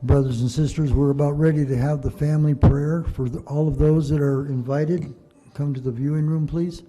Brothers and sisters, we're about ready to have the family prayer. For all of those that are invited, come to the viewing room, please.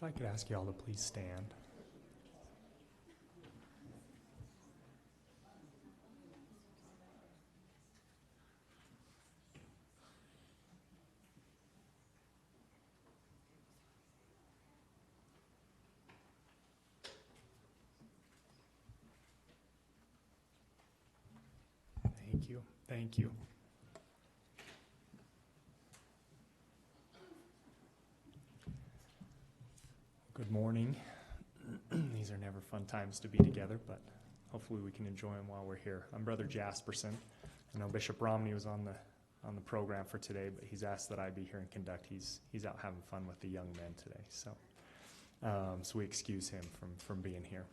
If I could ask you all to please stand. Thank you. Thank you. Good morning. These are never fun times to be together, but hopefully we can enjoy them while we're here. I'm Brother Jasperson. I know Bishop Romney was on the program for today, but he's asked that I be here and conduct. He's out having fun with the young men today, so we excuse him from being here.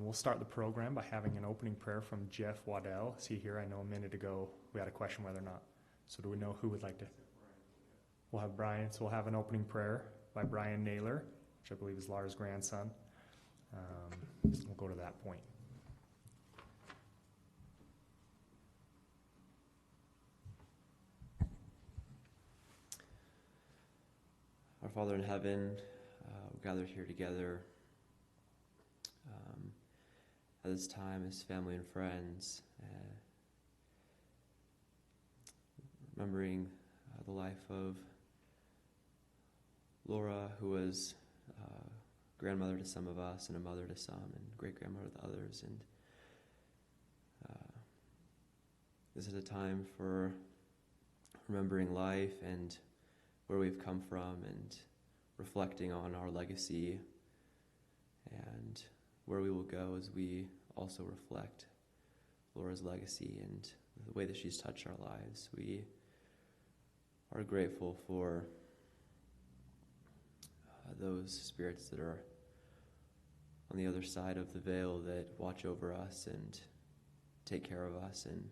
We'll start the program by having an opening prayer from Jeff Waddell. Is he here? I know a minute ago we had a question whether or not. So do we know who would like to? We'll have Brian. So we'll have an opening prayer by Brian Naylor, which I believe is Laura's grandson. We'll go to that point. Our Father in heaven, we're gathered here together at this time as family and friends, remembering the life of Lora, who was grandmother to some of us and a mother to some and great-grandmother to others. And this is a time for remembering life and where we've come from and reflecting on our legacy and where we will go as we also reflect Laura's legacy and the way that she's touched our lives. We are grateful for those spirits that are on the other side of the veil that watch over us and take care of us, and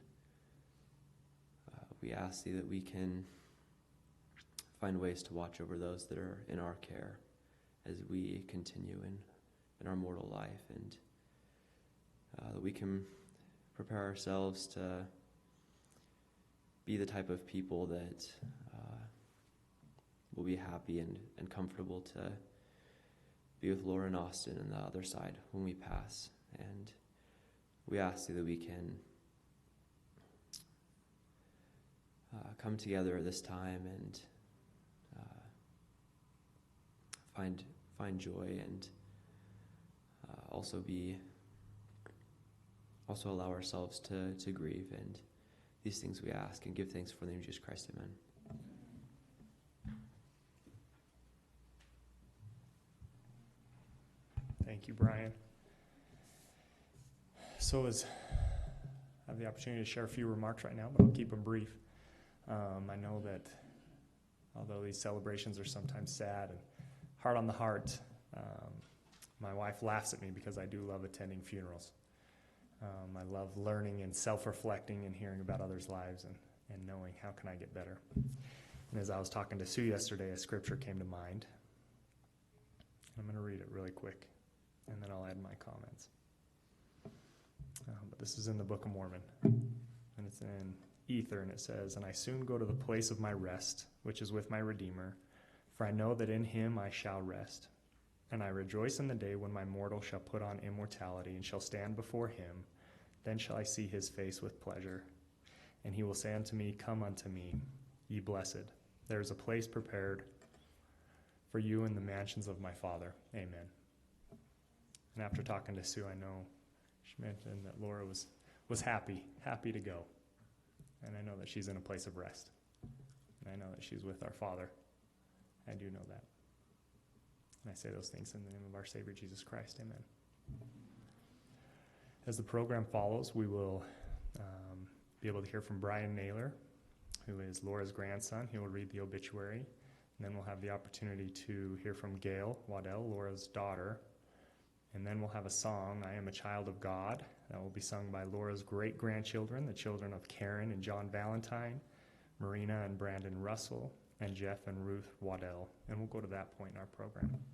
we ask thee that we can find ways to watch over those that are in our care as we continue in our mortal life, and that we can prepare ourselves to be the type of people that will be happy and comfortable to be with Laura and Austin on the other side when we pass. And we ask you that we can come together at this time and find joy and also allow ourselves to grieve. And these things we ask and give thanks for the name of Jesus Christ. Amen. Thank you, Brian. So I have the opportunity to share a few remarks right now, but I'll keep them brief. I know that although these celebrations are sometimes sad and hard on the heart, my wife laughs at me because I do love attending funerals. I love learning and self-reflecting and hearing about others' lives and knowing how can I get better. And as I was talking to Sue yesterday, a scripture came to mind. I'm going to read it really quick, and then I'll add my comments. But this is in the Book of Mormon, and it's in Ether, and it says, "And I soon go to the place of my rest, which is with my Redeemer, for I know that in him I shall rest. And I rejoice in the day when my mortal shall put on immortality and shall stand before him. Then shall I see his face with pleasure. And he will say unto me, Come unto me, ye blessed. There is a place prepared for you in the mansions of my Father. Amen." And after talking to Sue, I know she mentioned that Laura was happy to go. And I know that she's in a place of rest. And I know that she's with our Father. I do know that. And I say those things in the name of our Savior, Jesus Christ. Amen. As the program follows, we will be able to hear from Brian Naylor, who is Laura's grandson. He will read the obituary. And then we'll have the opportunity to hear from Gail Waddell, Laura's daughter. And then we'll have a song, "I Am a Child of God," that will be sung by Laura's great-grandchildren, the children of Karen and John Valentine, Marina and Brandon Russell, and Jeff and Ruth Waddell. And we'll go to that point in our program.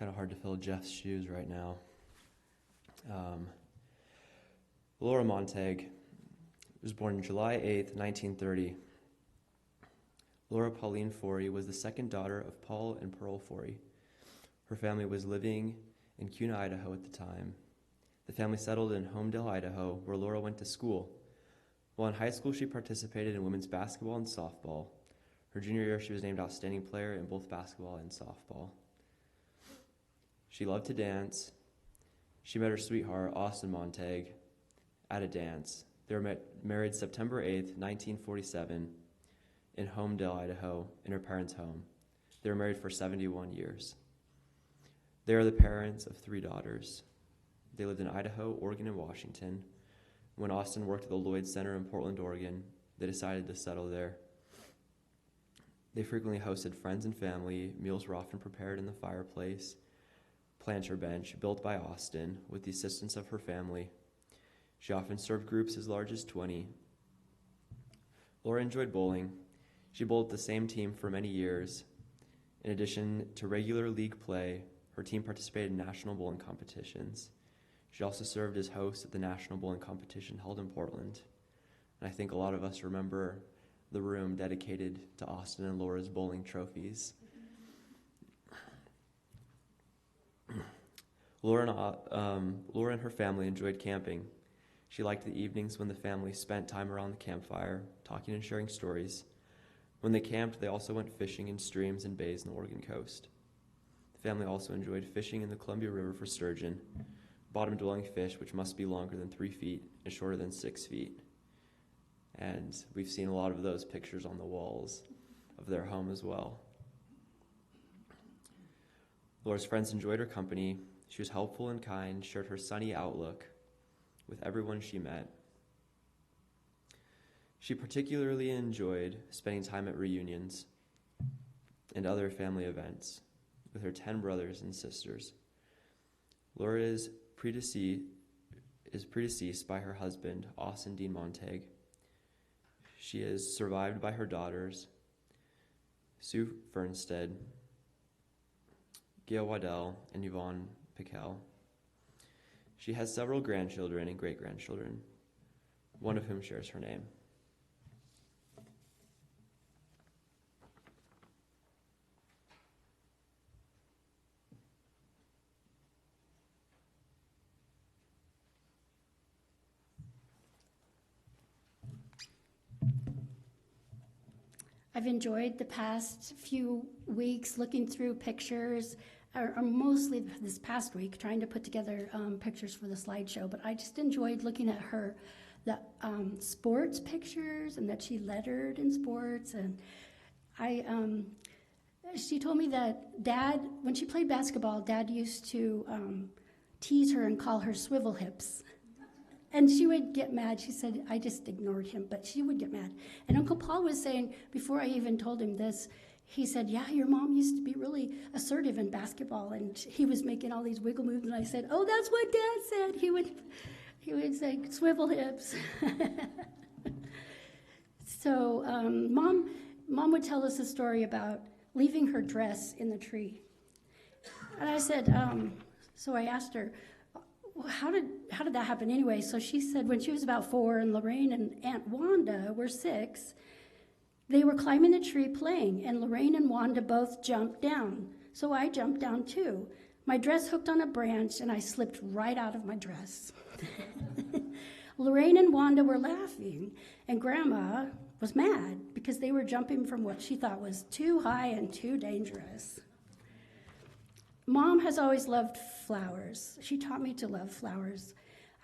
kind of hard to fill Jeff's shoes right now. Lora Montague was born July 8th, 1930. Lora Pauline Forey was the second daughter of Paul and Pearl Forey. Her family was living in Kuna, Idaho at the time. The family settled in Homedale, Idaho, where Lora went to school. While in high school, she participated in women's basketball and softball. Her junior year, she was named outstanding player in both basketball and softball. She loved to dance. She met her sweetheart, Austin Montague, at a dance. They were married September 8th, 1947, in Homedale, Idaho, in her parents' home. They were married for 71 years. They are the parents of 3 daughters. They lived in Idaho, Oregon, and Washington. When Austin worked at the Lloyd Center in Portland, Oregon, they decided to settle there. They frequently hosted friends and family. Meals were often prepared in the fireplace, planter bench built by Austin with the assistance of her family. She often served groups as large as 20. Lora enjoyed bowling. She bowled at the same team for many years. In addition to regular league play, her team participated in national bowling competitions. She also served as host at the national bowling competition held in Portland. And I think a lot of us remember the room dedicated to Austin and Lora's bowling trophies. Lora and her family enjoyed camping. She liked the evenings when the family spent time around the campfire, talking and sharing stories. When they camped, they also went fishing in streams and bays on the Oregon coast. The family also enjoyed fishing in the Columbia River for sturgeon, bottom-dwelling fish which must be longer than 3 feet and shorter than 6 feet. And we've seen a lot of those pictures on the walls of their home as well. Lora's friends enjoyed her company. She was helpful and kind, shared her sunny outlook with everyone she met. She particularly enjoyed spending time at reunions and other family events with her 10 brothers and sisters. Lora is predeceased by her husband, Austin Dean Montague. She is survived by her daughters, Sue Fernstead, Gail Waddell, and Yvonne Piquel. She has several grandchildren and great-grandchildren, one of whom shares her name. I've enjoyed the past few weeks looking through pictures, or mostly this past week, trying to put together pictures for the slideshow, but I just enjoyed looking at the sports pictures and that she lettered in sports. And she told me that Dad, when she played basketball, Dad used to tease her and call her swivel hips. And she would get mad. She said, I just ignored him, but she would get mad. And Uncle Paul was saying, before I even told him this, he said, yeah, your mom used to be really assertive in basketball. And he was making all these wiggle moves. And I said, oh, that's what Dad said. He would say, swivel hips. So Mom would tell us a story about leaving her dress in the tree. And I said, so I asked her, how did that happen anyway? So she said when she was about 4 and Lorraine and Aunt Wanda were 6, they were climbing the tree playing, and Lorraine and Wanda both jumped down. So I jumped down too. My dress hooked on a branch, and I slipped right out of my dress. Lorraine and Wanda were laughing, and Grandma was mad because they were jumping from what she thought was too high and too dangerous. Mom has always loved flowers. She taught me to love flowers.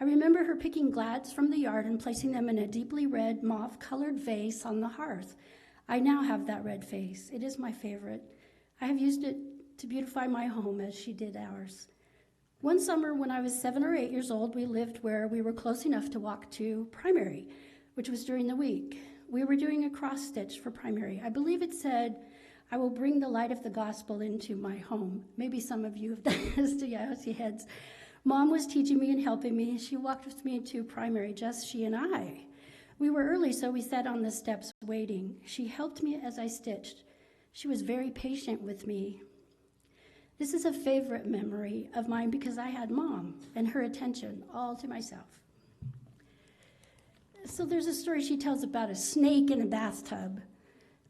I remember her picking glads from the yard and placing them in a deeply red mauve-colored vase on the hearth. I now have that red vase. It is my favorite. I have used it to beautify my home as she did ours. One summer when I was 7 or 8 years old, we lived where we were close enough to walk to primary, which was during the week. We were doing a cross stitch for primary. I believe it said, I will bring the light of the gospel into my home. Maybe some of you have done this to your heads. Mom was teaching me and helping me. She walked with me to primary, just she and I. We were early, so we sat on the steps waiting. She helped me as I stitched. She was very patient with me. This is a favorite memory of mine because I had Mom and her attention all to myself. So there's a story she tells about a snake in a bathtub.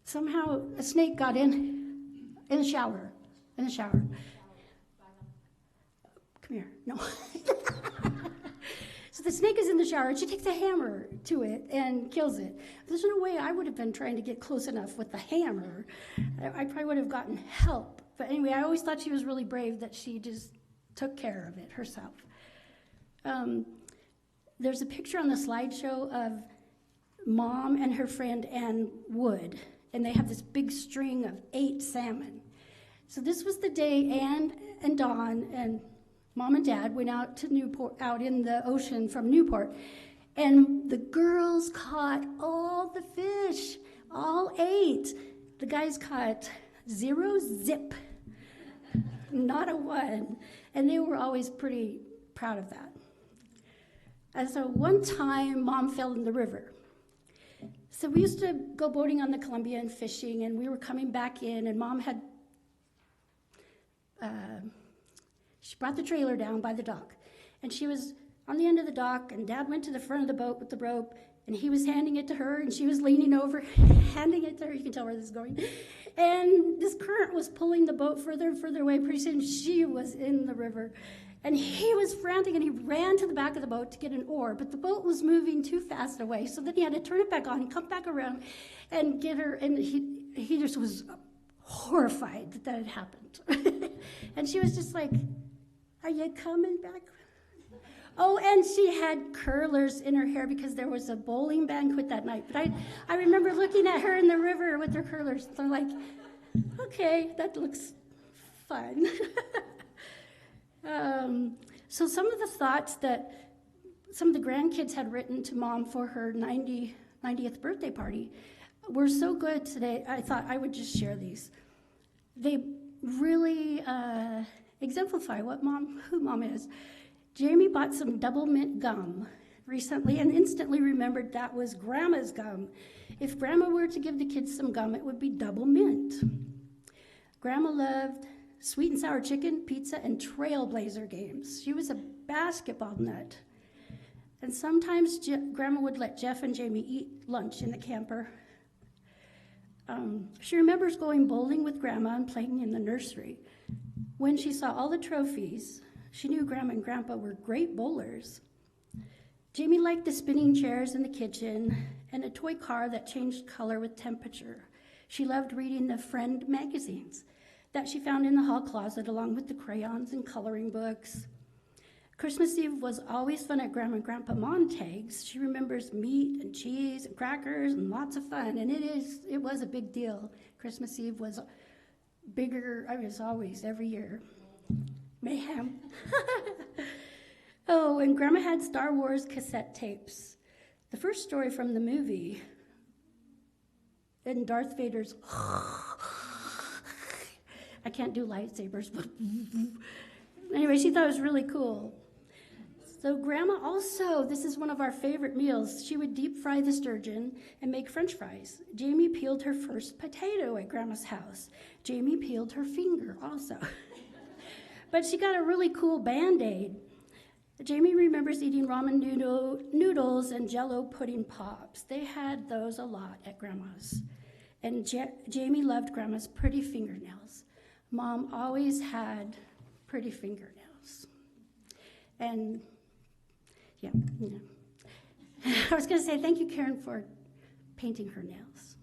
Somehow a snake got in the shower. Come here. No. So the snake is in the shower, and she takes a hammer to it and kills it. There's no way I would have been trying to get close enough with the hammer. I probably would have gotten help. But anyway, I always thought she was really brave that she just took care of it herself. There's a picture on the slideshow of Mom and her friend Ann Wood, and they have this big string of 8 salmon. So this was the day Ann and Dawn and Mom and Dad went out to Newport, out in the ocean from Newport, and the girls caught all the fish, all 8. The guys caught 0 zip, not a 1, and they were always pretty proud of that. And so one time, Mom fell in the river. So we used to go boating on the Columbia and fishing, and we were coming back in, and Mom had she brought the trailer down by the dock, and she was on the end of the dock, and Dad went to the front of the boat with the rope, and he was handing it to her, and she was leaning over, handing it to her. You can tell where this is going. And this current was pulling the boat further and further away. Pretty soon she was in the river, and he was frantic, and he ran to the back of the boat to get an oar, but the boat was moving too fast away, so then he had to turn it back on and come back around and get her, and he just was horrified that had happened. And she was just like, "Are you coming back?" Oh, and she had curlers in her hair because there was a bowling banquet that night. But I remember looking at her in the river with her curlers. So I'm like, okay, that looks fun. So some of the thoughts that some of the grandkids had written to Mom for her 90th birthday party were so good today, I thought I would just share these. They really exemplify who Mom is. Jamie bought some double mint gum recently and instantly remembered that was Grandma's gum. If Grandma were to give the kids some gum, it would be double mint. Grandma loved sweet and sour chicken, pizza, and trailblazer games. She was a basketball nut. And sometimes Grandma would let Jeff and Jamie eat lunch in the camper. She remembers going bowling with Grandma and playing in the nursery. When she saw all the trophies, she knew Grandma and Grandpa were great bowlers. Jamie liked the spinning chairs in the kitchen and a toy car that changed color with temperature. She loved reading the Friend magazines that she found in the hall closet along with the crayons and coloring books. Christmas Eve was always fun at Grandma and Grandpa Montague's. She remembers meat and cheese and crackers and lots of fun, and it was a big deal. Christmas Eve was bigger, as always, every year. Mayhem. Oh, and Grandma had Star Wars cassette tapes. The first story from the movie, and Darth Vader's, I can't do lightsabers, but anyway, she thought it was really cool. So Grandma also, this is one of our favorite meals, she would deep fry the sturgeon and make French fries. Jamie peeled her first potato at Grandma's house. Jamie peeled her finger also. But she got a really cool Band-Aid. Jamie remembers eating ramen noodles and Jell-O pudding pops. They had those a lot at Grandma's. And Jamie loved Grandma's pretty fingernails. Mom always had pretty fingernails. And, yeah. I was going to say thank you, Karen, for painting her nails.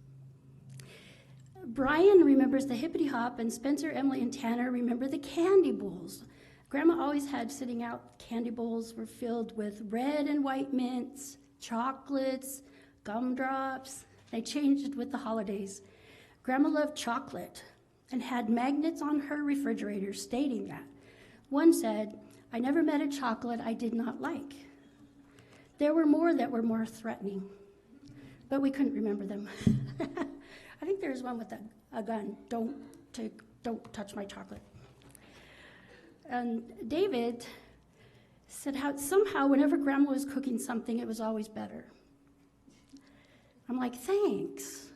Brian remembers the hippity hop, and Spencer, Emily, and Tanner remember the candy bowls. Grandma always had sitting out candy bowls were filled with red and white mints, chocolates, gumdrops. They changed with the holidays. Grandma loved chocolate and had magnets on her refrigerator stating that. One said, "I never met a chocolate I did not like." There were more that were more threatening, but we couldn't remember them. I think there's one with a gun. Don't touch my chocolate. And David said how somehow whenever Grandma was cooking something, it was always better. I'm like, thanks.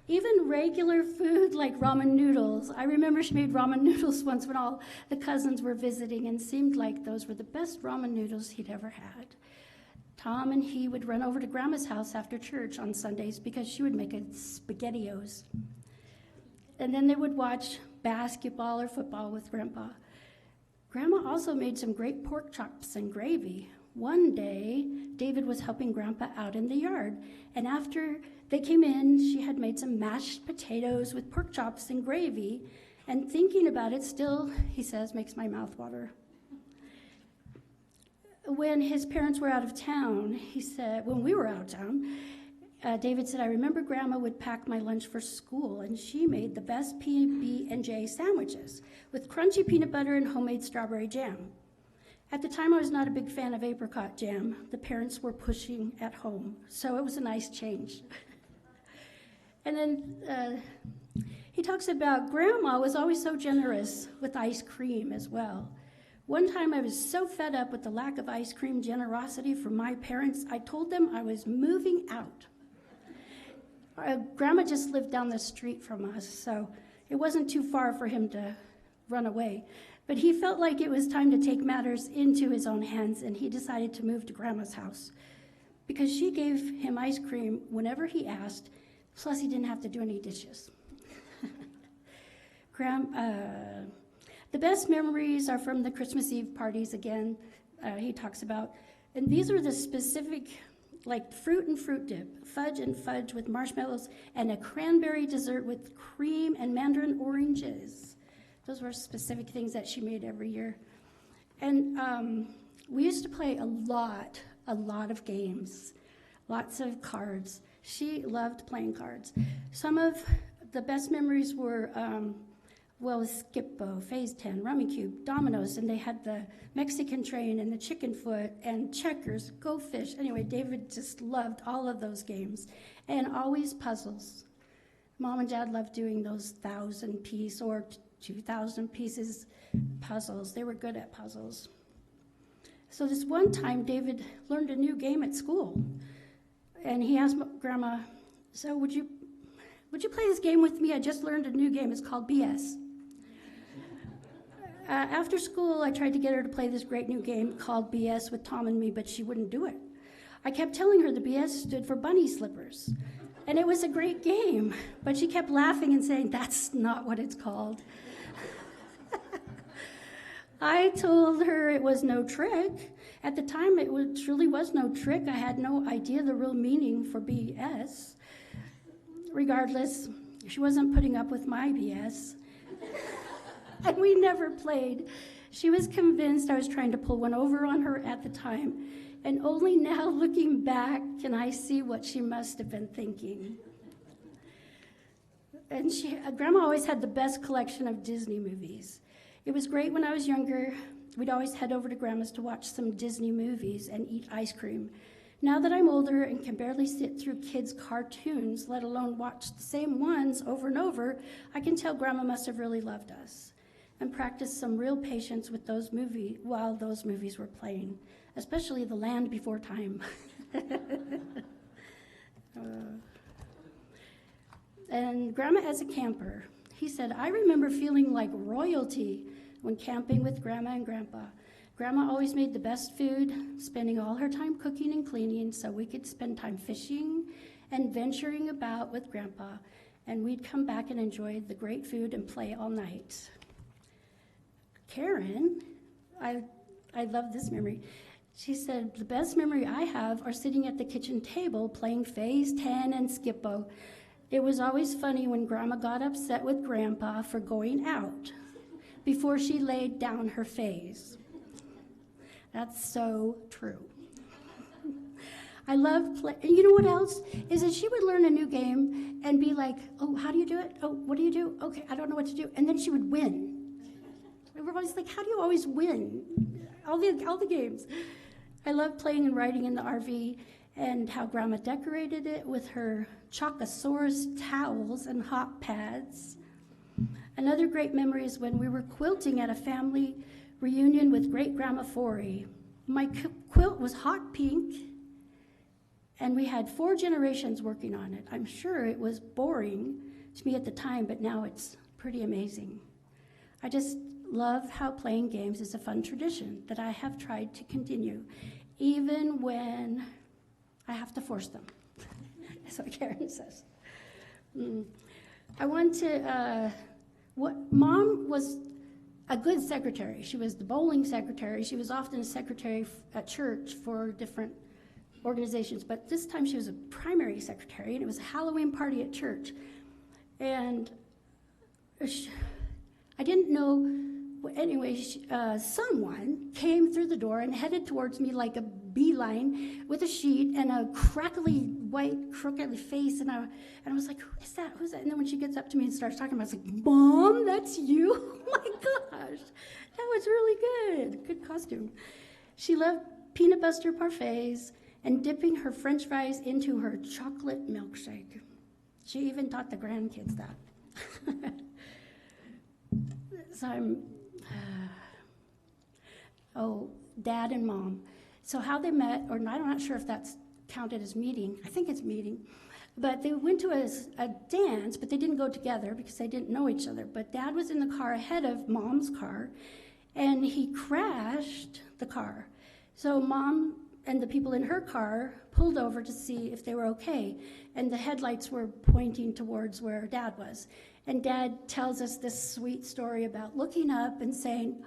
Even regular food like ramen noodles. I remember she made ramen noodles once when all the cousins were visiting, and seemed like those were the best ramen noodles he'd ever had. Tom and he would run over to Grandma's house after church on Sundays because she would make a SpaghettiOs. And then they would watch basketball or football with Grandpa. Grandma also made some great pork chops and gravy. One day, David was helping Grandpa out in the yard, and after they came in, she had made some mashed potatoes with pork chops and gravy, and thinking about it still, he says, makes my mouth water. When his parents were out of town, he said, when we were out of town, David said, I remember Grandma would pack my lunch for school, and she made the best PB&J sandwiches with crunchy peanut butter and homemade strawberry jam. At the time, I was not a big fan of apricot jam. The parents were pushing at home, so it was a nice change. And then he talks about Grandma was always so generous with ice cream as well. One time I was so fed up with the lack of ice cream generosity from my parents, I told them I was moving out. Grandma just lived down the street from us, so it wasn't too far for him to run away. But he felt like it was time to take matters into his own hands, and he decided to move to Grandma's house because she gave him ice cream whenever he asked, plus he didn't have to do any dishes. The best memories are from the Christmas Eve parties again, he talks about. And these are the specific, like fruit and fruit dip, fudge and fudge with marshmallows, and a cranberry dessert with cream and mandarin oranges. Those were specific things that she made every year. And we used to play a lot of games, lots of cards. She loved playing cards. Some of the best memories were, Skip-Bo, Phase 10, Rummy Cube, Dominoes, and they had the Mexican Train and the Chicken Foot and Checkers, Go Fish. Anyway, David just loved all of those games, and always puzzles. Mom and Dad loved doing those 1,000-piece or 2,000 pieces puzzles. They were good at puzzles. So this one time, David learned a new game at school, and he asked Grandma, so would you play this game with me? I just learned a new game. It's called BS. After school, I tried to get her to play this great new game called BS with Tom and me, but she wouldn't do it. I kept telling her the BS stood for bunny slippers, and it was a great game, but she kept laughing and saying, that's not what it's called. I told her it was no trick. At the time, truly was no trick. I had no idea the real meaning for BS. Regardless, she wasn't putting up with my BS. And we never played. She was convinced I was trying to pull one over on her at the time. And only now, looking back, can I see what she must have been thinking. And Grandma always had the best collection of Disney movies. It was great when I was younger. We'd always head over to Grandma's to watch some Disney movies and eat ice cream. Now that I'm older and can barely sit through kids' cartoons, let alone watch the same ones over and over, I can tell Grandma must have really loved us and practiced some real patience with those movies while those movies were playing, especially The Land Before Time. And Grandma as a camper, he said, I remember feeling like royalty when camping with Grandma and Grandpa. Grandma always made the best food, spending all her time cooking and cleaning so we could spend time fishing and venturing about with Grandpa, and we'd come back and enjoy the great food and play all night. Karen, I love this memory. She said, the best memory I have are sitting at the kitchen table playing Phase 10 and Skip-Bo. It was always funny when Grandma got upset with Grandpa for going out before she laid down her phase. That's so true. I love play. And you know what else? Is that she would learn a new game and be like, oh, how do you do it? Oh, what do you do? Okay, I don't know what to do. And then she would win. We were always like, how do you always win? All the games. I love playing and riding in the RV and how Grandma decorated it with her Chocosaurus towels and hot pads. Another great memory is when we were quilting at a family reunion with great-grandma Forey. My quilt was hot pink, And we had 4 generations working on it. I'm sure it was boring to me at the time, but now it's pretty amazing. I just love how playing games is a fun tradition that I have tried to continue, even when I have to force them. That's what Karen says. I want to, Mom was a good secretary. She was the bowling secretary. She was often a secretary at church for different organizations, but this time she was a primary secretary, and it was a Halloween party at church. And I didn't know, anyway, someone came through the door and headed towards me like a beeline with a sheet and a crackly, white, crooked face, and I was like, who is that? Who's that? And then when she gets up to me and starts talking about it, I was like, Mom, that's you? Oh my gosh, that was really good. Good costume. She loved peanut butter parfaits and dipping her French fries into her chocolate milkshake. She even taught the grandkids that. So Dad and Mom. So how they met, or I'm not sure if that's counted as meeting. I think it's meeting. But they went to a dance, but they didn't go together because they didn't know each other. But Dad was in the car ahead of Mom's car, and he crashed the car. So Mom and the people in her car pulled over to see if they were okay, and the headlights were pointing towards where Dad was. And Dad tells us this sweet story about looking up and saying,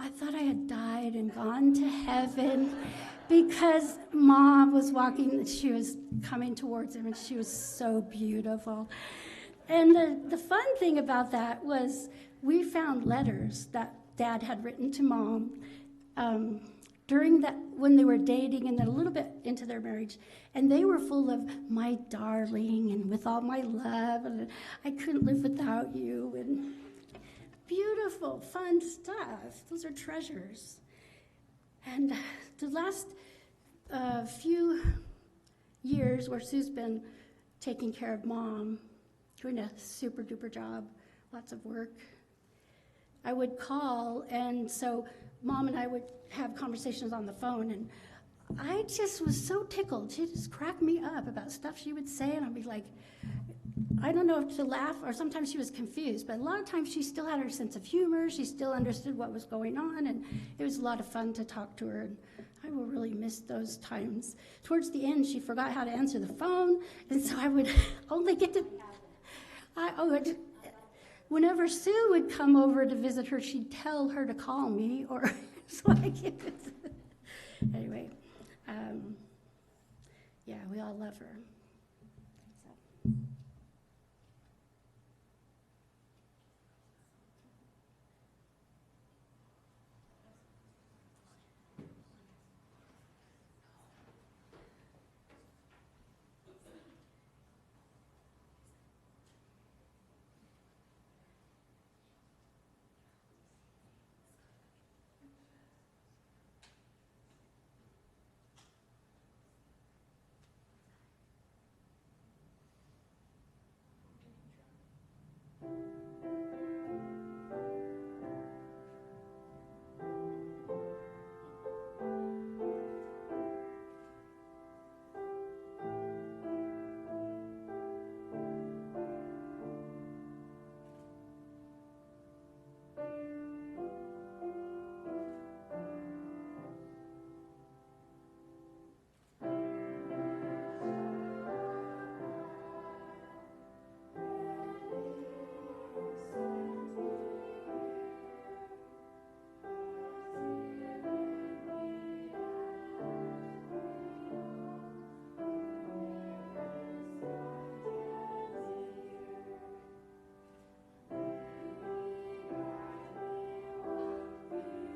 I thought I had died and gone to heaven because Mom was walking, she was coming towards him, and she was so beautiful. And the fun thing about that was we found letters that Dad had written to Mom during that, when they were dating and then a little bit into their marriage, and they were full of my darling and with all my love and I couldn't live without you and beautiful, fun stuff. Those are treasures. And the last few years where Sue's been taking care of Mom, doing a super duper job, lots of work, I would call, and so Mom and I would have conversations on the phone, and I just was so tickled. She'd just crack me up about stuff she would say, and I'd be like, I don't know if to laugh, or sometimes she was confused, but a lot of times she still had her sense of humor. She still understood what was going on, and it was a lot of fun to talk to her, and I will really miss those times. Towards the end, she forgot how to answer the phone, and so I would only get to, whenever Sue would come over to visit her, she'd tell her to call me, or so I get it. Anyway, yeah, we all love her.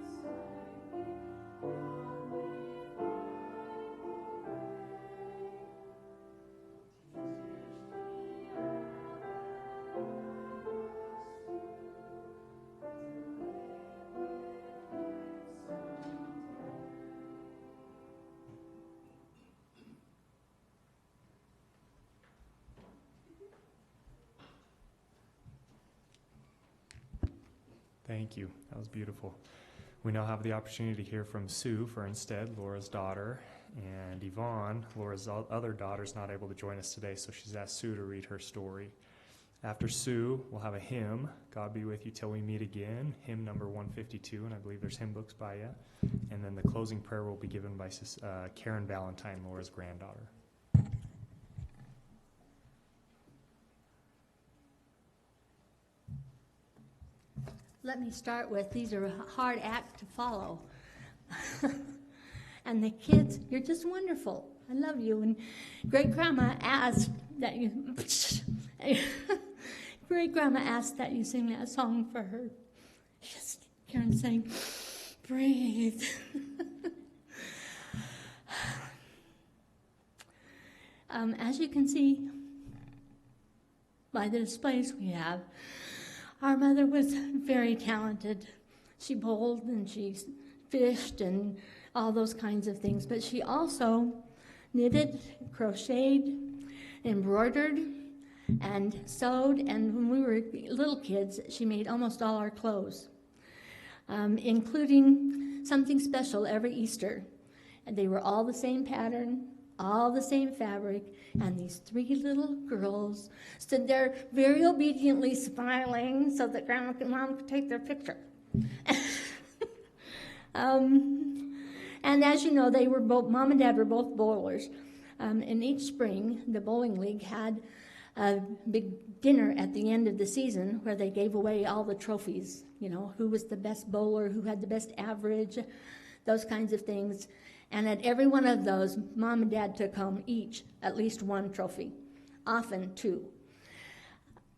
So. Thank you. That was beautiful. We now have the opportunity to hear from Sue for instead, Laura's daughter. And Yvonne, Laura's other daughter, is not able to join us today, so she's asked Sue to read her story. After Sue, we'll have a hymn, God Be With You Till We Meet Again, hymn number 152, and I believe there's hymn books by you. And then the closing prayer will be given by Karen Valentine, Laura's granddaughter. Let me start with, these are a hard act to follow. And the kids, you're just wonderful. I love you. And great-grandma asked that you, great-grandma asked that you sing that song for her. Just Karen saying, breathe. As you can see by the displays we have, our mother was very talented. She bowled and she fished and all those kinds of things, but she also knitted, crocheted, embroidered, and sewed, and when we were little kids, she made almost all our clothes, including something special every Easter. And they were all the same pattern, all the same fabric, and these three little girls stood there very obediently smiling so that Grandma and Mom could take their picture. And as you know, they were both, Mom and Dad were both bowlers. And each spring, the bowling league had a big dinner at the end of the season where they gave away all the trophies, you know, who was the best bowler, who had the best average, those kinds of things. And at every one of those, Mom and Dad took home each at least one trophy, often two.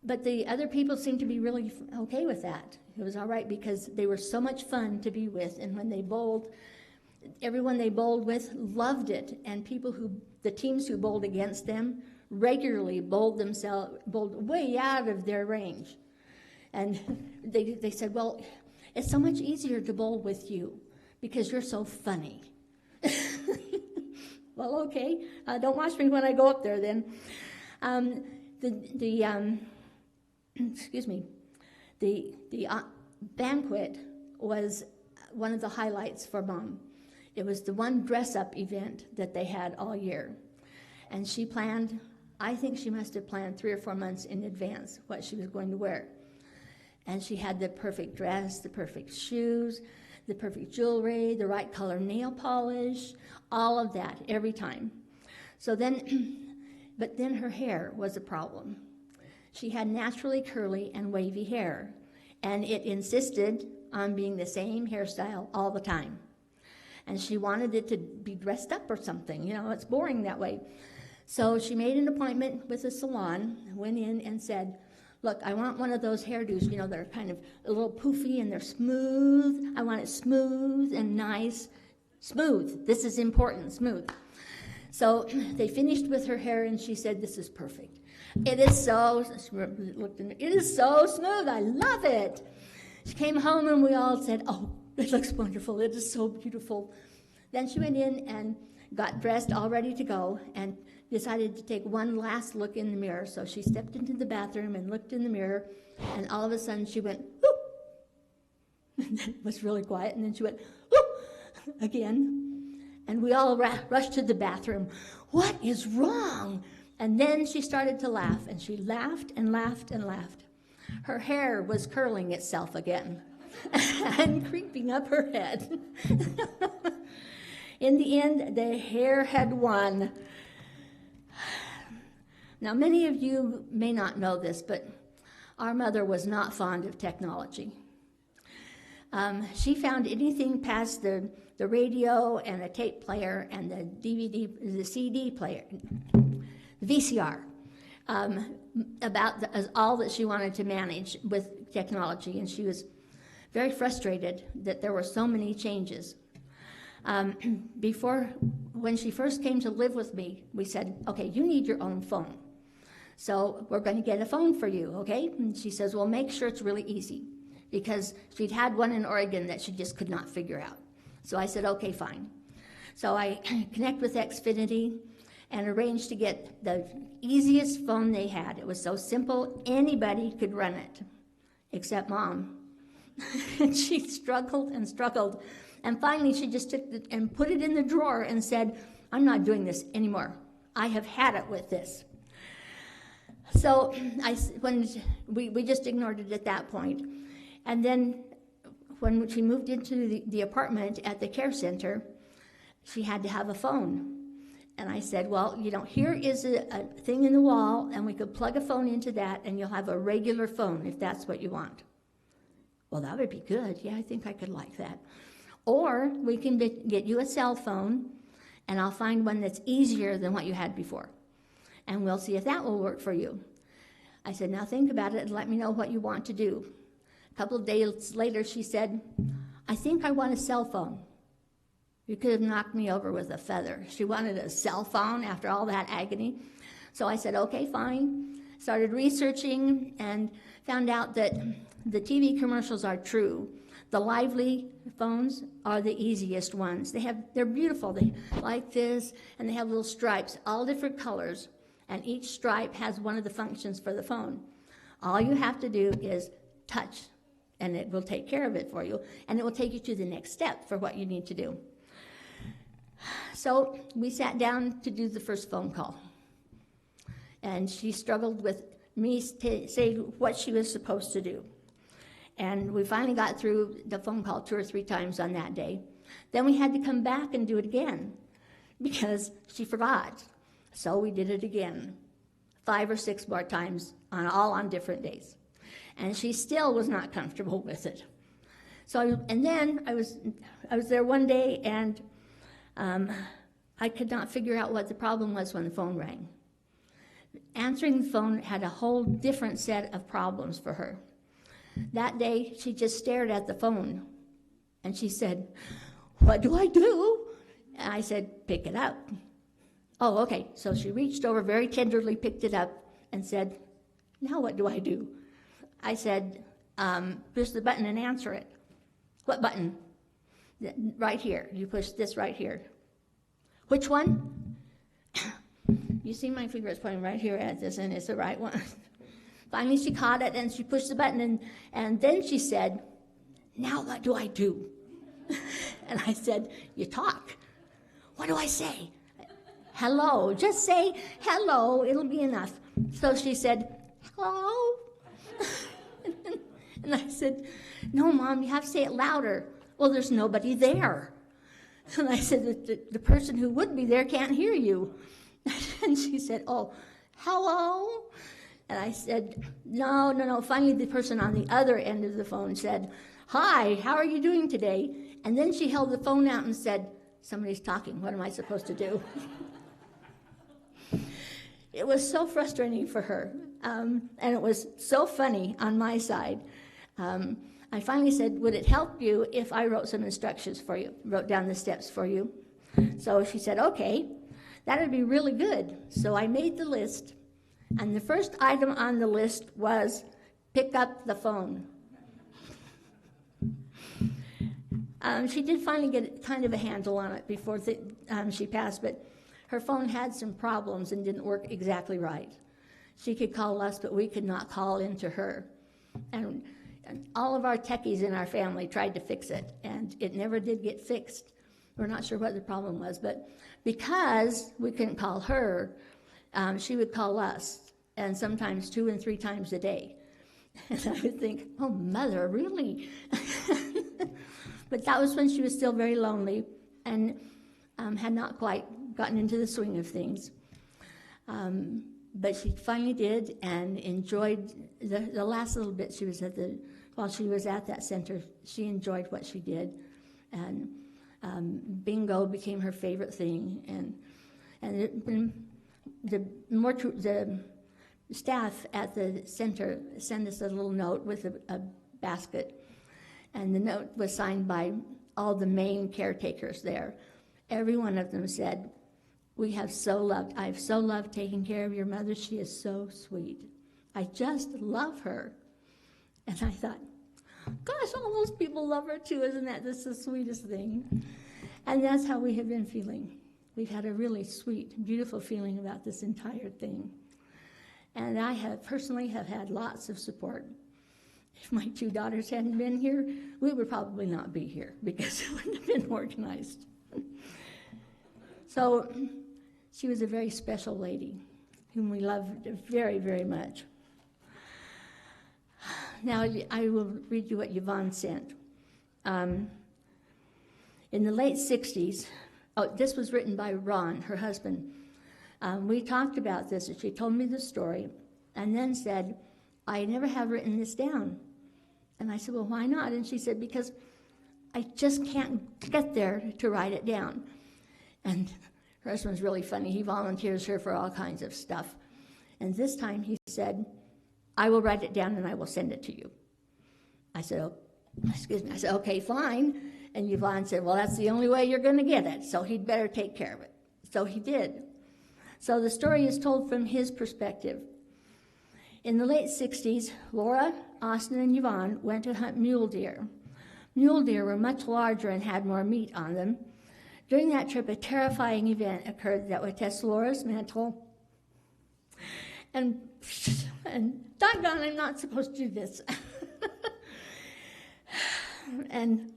But the other people seemed to be really okay with that. It was all right because they were so much fun to be with. And when they bowled, everyone they bowled with loved it. And the teams who bowled against them regularly bowled way out of their range. And they said, well, it's so much easier to bowl with you because you're so funny. Well, okay. Don't watch me when I go up there then. Excuse me. The banquet was one of the highlights for Mom. It was the one dress-up event that they had all year. And she planned, I think she must have planned 3 or 4 months in advance what she was going to wear. And she had the perfect dress, the perfect shoes, the perfect jewelry, the right color nail polish, all of that every time. So then, but then her hair was a problem. She had naturally curly and wavy hair, and it insisted on being the same hairstyle all the time. And she wanted it to be dressed up or something, you know, it's boring that way. So she made an appointment with a salon, went in and said, look, I want one of those hairdos, you know, they're kind of a little poofy and they're smooth. I want it smooth and nice. Smooth. This is important, smooth. So they finished with her hair and she said, this is perfect. It is so, it is so smooth. I love it. She came home and we all said, oh, it looks wonderful. It is so beautiful. Then she went in and got dressed all ready to go and decided to take one last look in the mirror. So she stepped into the bathroom and looked in the mirror, and all of a sudden she went, whoop! And then it was really quiet, and then she went, whoop! Again. And we all rushed to the bathroom. What is wrong? And then she started to laugh, and she laughed and laughed and laughed. Her hair was curling itself again and creeping up her head. In the end, the hair had won. Now, many of you may not know this, but our mother was not fond of technology. She found anything past the radio and a tape player and the CD player, the VCR, as all that she wanted to manage with technology, and she was very frustrated that there were so many changes. When she first came to live with me, we said, okay, you need your own phone. So we're going to get a phone for you, okay? And she says, well, make sure it's really easy, because she'd had one in Oregon that she just could not figure out. So I said, okay, fine. So I connect with Xfinity and arranged to get the easiest phone they had. It was so simple, anybody could run it, except Mom. And she struggled and struggled. And finally, she just took it and put it in the drawer and said, I'm not doing this anymore. I have had it with this. So when we just ignored it at that point. And then when she moved into the apartment at the care center, she had to have a phone. And I said, well, here is a thing in the wall, and we could plug a phone into that, and you'll have a regular phone if that's what you want. Well, that would be good. Yeah, I think I could like that. Or we can get you a cell phone, and I'll find one that's easier than what you had before. And we'll see if that will work for you. I said, now think about it and let me know what you want to do. A couple of days later, she said, I think I want a cell phone. You could have knocked me over with a feather. She wanted a cell phone after all that agony. So I said, okay, fine. Started researching and found out that the TV commercials are true. The Lively phones are the easiest ones. They're beautiful. They like this, and they have little stripes, all different colors, and each stripe has one of the functions for the phone. All you have to do is touch, and it will take care of it for you, and it will take you to the next step for what you need to do. So we sat down to do the first phone call, and she struggled with me saying what she was supposed to do. And we finally got through the phone call 2 or 3 times on that day. Then we had to come back and do it again because she forgot. So we did it again 5 or 6 more times, all on different days. And she still was not comfortable with it. So I was there one day, and I could not figure out what the problem was when the phone rang. Answering the phone had a whole different set of problems for her. That day, she just stared at the phone, and she said, what do I do? And I said, pick it up. Oh, okay. So she reached over very tenderly, picked it up, and said, now what do I do? I said, push the button and answer it. What button? Right here. You push this right here. Which one? You see my finger is pointing right here at this, and it's the right one. Finally, she caught it, and she pushed the button, and then she said, now what do I do? And I said, you talk. What do I say? Hello. Just say hello. It'll be enough. So she said, hello. And I said, no, Mom, you have to say it louder. Well, there's nobody there. And I said, the person who would be there can't hear you. And she said, oh, hello. And I said, no. Finally, the person on the other end of the phone said, hi, how are you doing today? And then she held the phone out and said, somebody's talking. What am I supposed to do? It was so frustrating for her. And it was so funny on my side. I finally said, would it help you if I wrote some instructions for you, wrote down the steps for you? So she said, okay, that would be really good. So I made the list. And the first item on the list was pick up the phone. She did finally get kind of a handle on it before she passed, but her phone had some problems and didn't work exactly right. She could call us, but we could not call into her. And all of our techies in our family tried to fix it, and it never did get fixed. We're not sure what the problem was, but because we couldn't call her, she would call us, and sometimes 2 and 3 times a day. And I would think, oh, Mother, really? But that was when she was still very lonely and had not quite gotten into the swing of things. But she finally did and enjoyed the last little bit she was while she was at that center. She enjoyed what she did, and bingo became her favorite thing. And the staff at the center sent us a little note with a basket, and the note was signed by all the main caretakers there. Every one of them said, I've so loved taking care of your mother. She is so sweet. I just love her. And I thought, gosh, all those people love her too. Isn't that just the sweetest thing? And that's how we have been feeling. We've had a really sweet, beautiful feeling about this entire thing. And I personally have had lots of support. If my 2 daughters hadn't been here, we would probably not be here because it wouldn't have been organized. So she was a very special lady whom we loved very, very much. Now I will read you what Yvonne sent. In the late 60s, this was written by Ron, her husband. We talked about this, and she told me the story, and then said, I never have written this down. And I said, well, why not? And she said, because I just can't get there to write it down. And her husband's really funny. He volunteers her for all kinds of stuff. And this time he said, I will write it down and I will send it to you. I said, oh, excuse me. I said, okay, fine. And Yvonne said, well, that's the only way you're going to get it, so he'd better take care of it. So he did. So the story is told from his perspective. In the late 60s, Lora, Austin, and Yvonne went to hunt mule deer. Mule deer were much larger and had more meat on them. During that trip, a terrifying event occurred that would test Lora's mental. And doggone, I'm not supposed to do this. And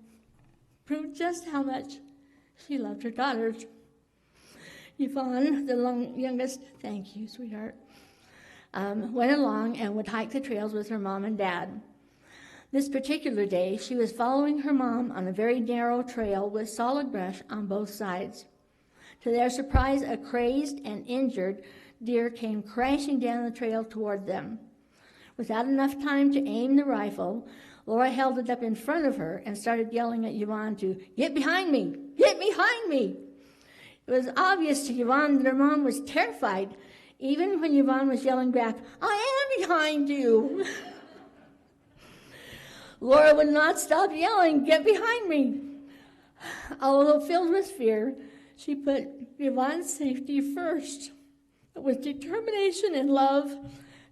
proved just how much she loved her daughters. Yvonne, the youngest, thank you, sweetheart, went along and would hike the trails with her mom and dad. This particular day, she was following her mom on a very narrow trail with solid brush on both sides. To their surprise, a crazed and injured deer came crashing down the trail toward them. Without enough time to aim the rifle, Lora held it up in front of her and started yelling at Yvonne to, get behind me, get behind me. It was obvious to Yvonne that her mom was terrified, even when Yvonne was yelling back, I am behind you. Lora would not stop yelling, get behind me. Although filled with fear, she put Yvonne's safety first. With determination and love,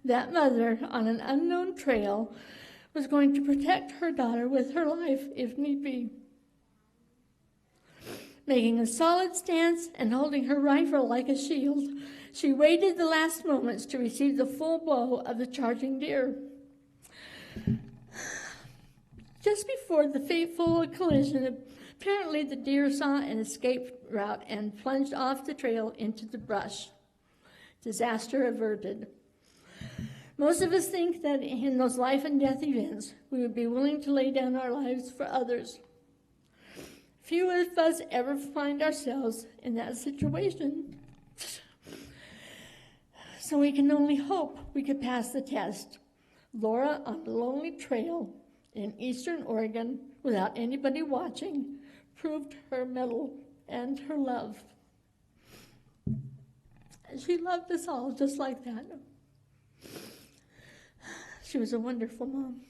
that mother on an unknown trail was going to protect her daughter with her life if need be. Making a solid stance and holding her rifle like a shield, she waited the last moments to receive the full blow of the charging deer. Just before the fateful collision, apparently the deer saw an escape route and plunged off the trail into the brush. Disaster averted. Most of us think that in those life and death events, we would be willing to lay down our lives for others. Few of us ever find ourselves in that situation. So we can only hope we could pass the test. Lora on a lonely trail in eastern Oregon without anybody watching proved her mettle and her love. And she loved us all just like that. She was a wonderful mom.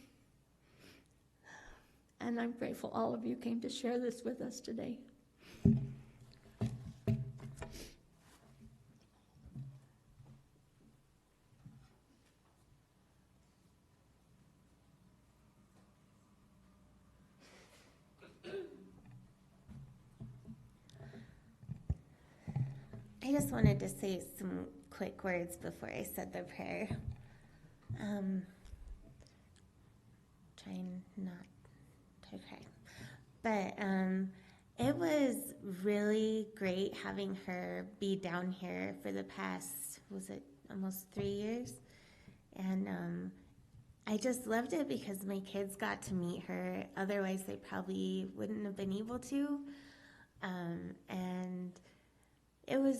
And I'm grateful all of you came to share this with us today. I just wanted to say some quick words before I said the prayer. Trying not to cry. But it was really great having her be down here for the past, was it almost 3 years? And I just loved it because my kids got to meet her. Otherwise, they probably wouldn't have been able to. And it was,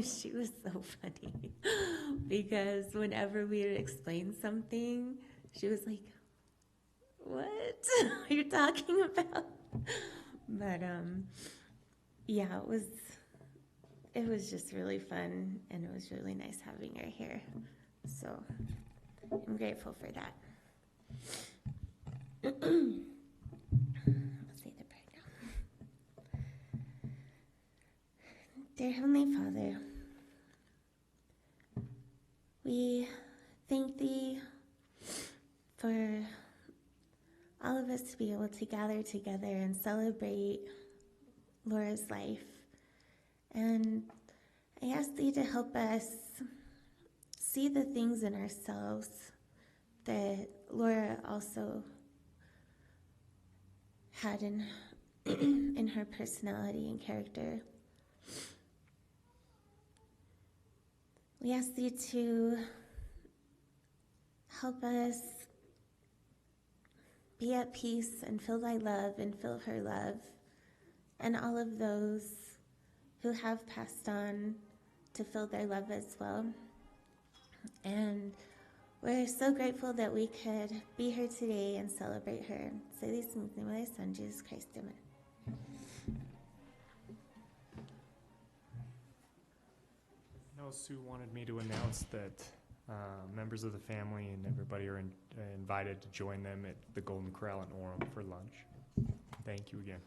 she was so funny because whenever we would explain something, she was like, what are you talking about? But yeah, it was just really fun, and it was really nice having her here. So I'm grateful for that. I'll say the prayer now. Dear Heavenly Father, we thank Thee for all of us to be able to gather together and celebrate Laura's life. And I ask Thee to help us see the things in ourselves that Lora also had in her personality and character. We ask you to help us be at peace and feel thy love and feel her love, and all of those who have passed on to feel their love as well. And we're so grateful that we could be here today and celebrate her. Say these things in the name of thy Son, Jesus Christ. Amen. No, Sue wanted me to announce that members of the family and everybody are invited to join them at the Golden Corral in Orem for lunch. Thank you again.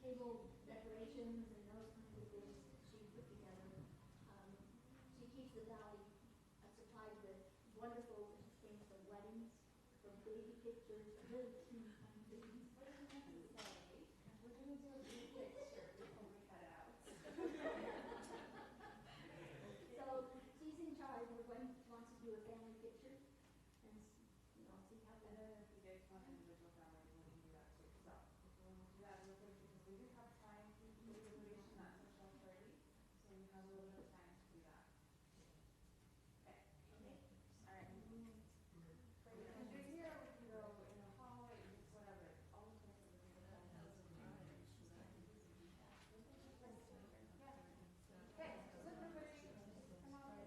Table decorations and those kinds of things she put together. wonderful things for weddings, for baby pictures, really teeny tiny babies. What are you going to say? We're going to do a big picture before we cut out. So she's in charge. We're going wants to do a family picture, and see how we. If you guys want individual families, we can do that too. So if you want to do that real quick, because we do have time for the invitation, not until 12:30, so we have a little bit of time to do that. Okay. All right. We can do it here, we can go in the hallway, just whatever. All the places we can go. Okay, so everybody, come on.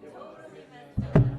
Totally messed up.